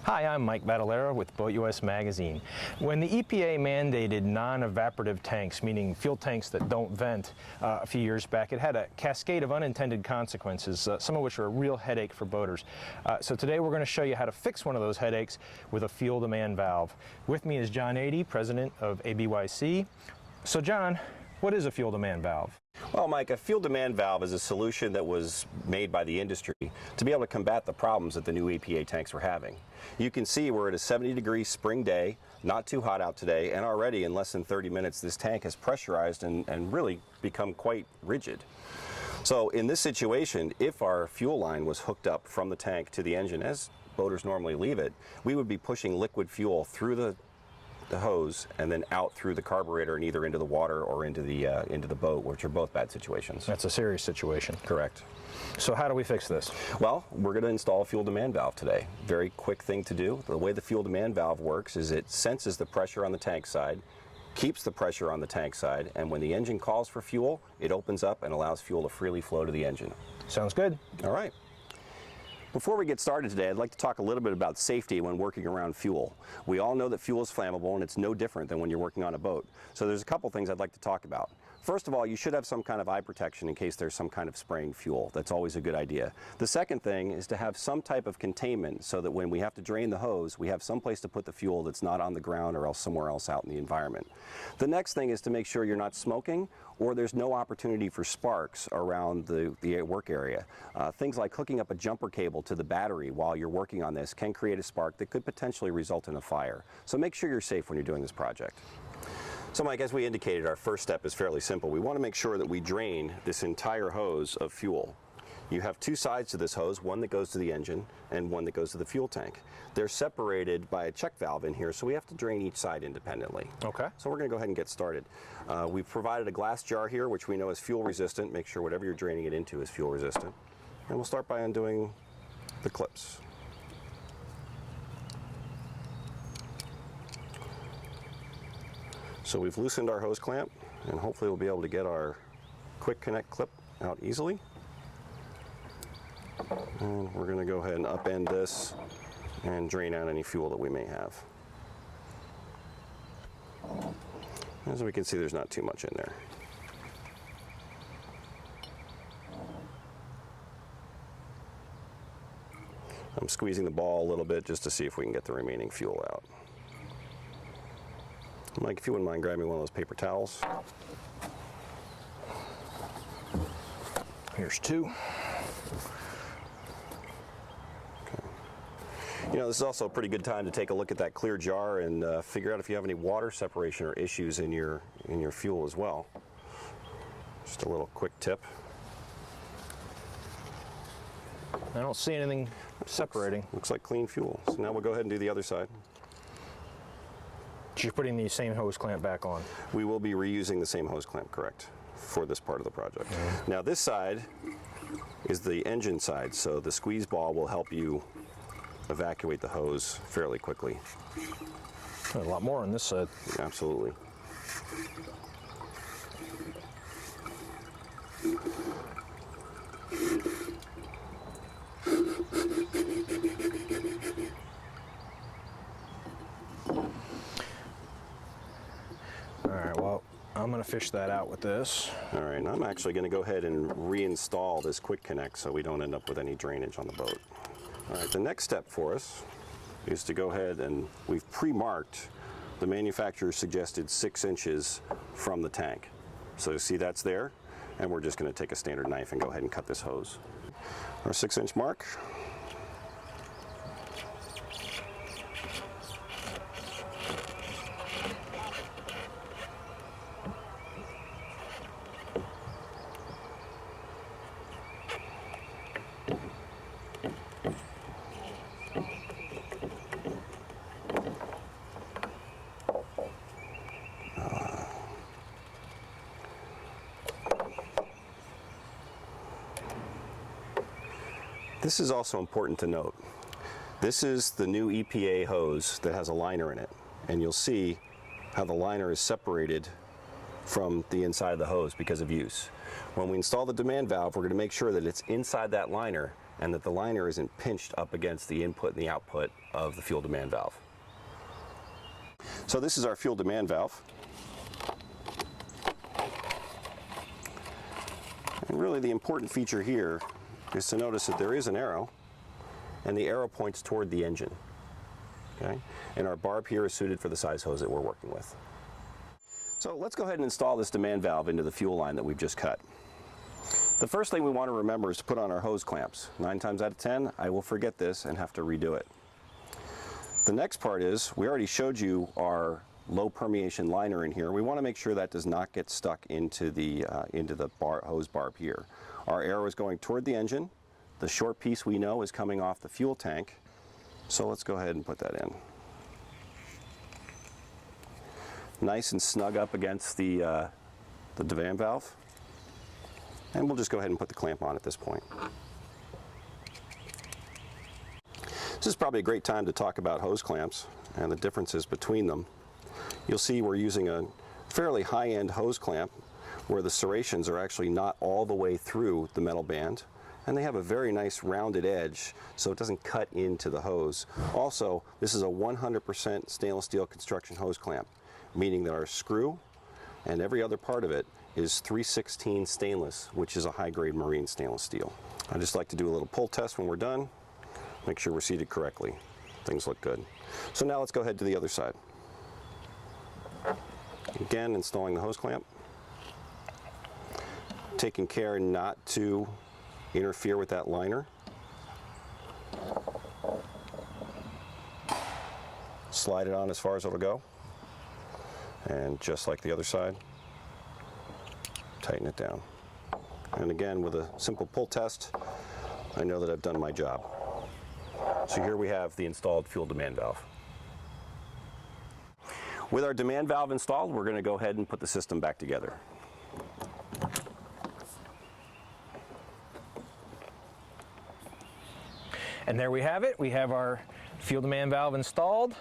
Hi, I'm Mike Badalera with BoatUS Magazine. When the EPA mandated non-evaporative tanks, meaning fuel tanks that don't vent, a few years back, it had a cascade of unintended consequences, some of which are a real headache for boaters. So today we're going to show you how to fix one of those headaches with a fuel demand valve. With me is John Adey, president of aBYC. So John, what is a fuel demand valve? Well, Mike, a fuel demand valve is a solution that was made by the industry to be able to combat the problems that the new EPA tanks were having. You can see we're at a 70-degree spring day, not too hot out today, and already in less than 30 minutes this tank has pressurized and really become quite rigid. So in this situation, if our fuel line was hooked up from the tank to the engine, as boaters normally leave it, we would be pushing liquid fuel through the hose and then out through the carburetor and either into the water or into the boat, which are both bad situations. That's a serious situation. Correct. So how do we fix this? Well, we're going to install a fuel demand valve today. Very quick thing to do. The way the fuel demand valve works is it senses the pressure on the tank side, keeps the pressure on the tank side, and when the engine calls for fuel, it opens up and allows fuel to freely flow to the engine. Sounds good. All right. Before we get started today, I'd like to talk a little bit about safety when working around fuel. We all know that fuel is flammable and it's no different than when you're working on a boat. So there's a couple things I'd like to talk about. First of all, you should have some kind of eye protection in case there's some kind of spraying fuel. That's always a good idea. The second thing is to have some type of containment so that when we have to drain the hose, we have some place to put the fuel that's not on the ground or else somewhere else out in the environment. The next thing is to make sure you're not smoking or there's no opportunity for sparks around the work area. Things like hooking up a jumper cable to the battery while you're working on this can create a spark that could potentially result in a fire. So make sure you're safe when you're doing this project. So Mike, as we indicated, our first step is fairly simple. We want to make sure that we drain this entire hose of fuel. You have two sides to this hose, one that goes to the engine and one that goes to the fuel tank. They're separated by a check valve in here, so we have to drain each side independently. Okay. So we're going to go ahead and get started. We've provided a glass jar here, which we know is fuel resistant. Make sure whatever you're draining it into is fuel resistant. And we'll start by undoing the clips. So we've loosened our hose clamp, and hopefully we'll be able to get our quick connect clip out easily. And we're going to go ahead and upend this and drain out any fuel that we may have. As we can see, there's not too much in there. I'm squeezing the ball a little bit just to see if we can get the remaining fuel out. Mike, if you wouldn't mind grabbing me one of those paper towels. Here's two. Okay. You know, this is also a pretty good time to take a look at that clear jar and figure out if you have any water separation or issues in your fuel as well. Just a little quick tip. I don't see anything separating. Looks like clean fuel. So now we'll go ahead and do the other side. You're putting the same hose clamp back on. We will be reusing the same hose clamp, correct, for this part of the project. Mm-hmm. Now this side is the engine side, so the squeeze ball will help you evacuate the hose fairly quickly. A lot more on this side. Absolutely. I'm going to fish that out with this. All right, and I'm actually going to go ahead and reinstall this quick connect so we don't end up with any drainage on the boat. All right, the next step for us is to go ahead and we've pre-marked the manufacturer suggested 6 inches from the tank. So you see that's there, and we're just going to take a standard knife and go ahead and cut this hose. Our 6-inch mark. This is also important to note. This is the new EPA hose that has a liner in it, and you'll see how the liner is separated from the inside of the hose because of use. When we install the demand valve, we're going to make sure that it's inside that liner and that the liner isn't pinched up against the input and the output of the fuel demand valve. So this is our fuel demand valve. And really the important feature here is to notice that there is an arrow, and the arrow points toward the engine. Okay? And our barb here is suited for the size hose that we're working with. So let's go ahead and install this demand valve into the fuel line that we've just cut. The first thing we want to remember is to put on our hose clamps. 9 times out of 10, I will forget this and have to redo it. The next part is, we already showed you our low permeation liner in here. We want to make sure that does not get stuck into the hose barb here. Our arrow is going toward the engine. The short piece we know is coming off the fuel tank. So let's go ahead and put that in. Nice and snug up against the demand valve. And we'll just go ahead and put the clamp on at this point. This is probably a great time to talk about hose clamps and the differences between them. You'll see we're using a fairly high-end hose clamp where the serrations are actually not all the way through the metal band, and they have a very nice rounded edge so it doesn't cut into the hose. Also, this is a 100% stainless steel construction hose clamp, meaning that our screw and every other part of it is 3/16 stainless, which is a high-grade marine stainless steel. I just like to do a little pull test when we're done, make sure we're seated correctly. Things look good. So now let's go ahead to the other side. Again, installing the hose clamp, taking care not to interfere with that liner. Slide it on as far as it'll go, and just like the other side, tighten it down. And again, with a simple pull test, I know that I've done my job. So here we have the installed fuel demand valve. With our demand valve installed, we're going to go ahead and put the system back together. And there we have it. We have our fuel demand valve installed.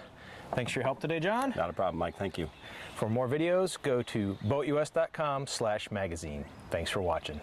Thanks for your help today, John. Not a problem, Mike. Thank you. For more videos, go to BoatUS.com/magazine. Thanks for watching.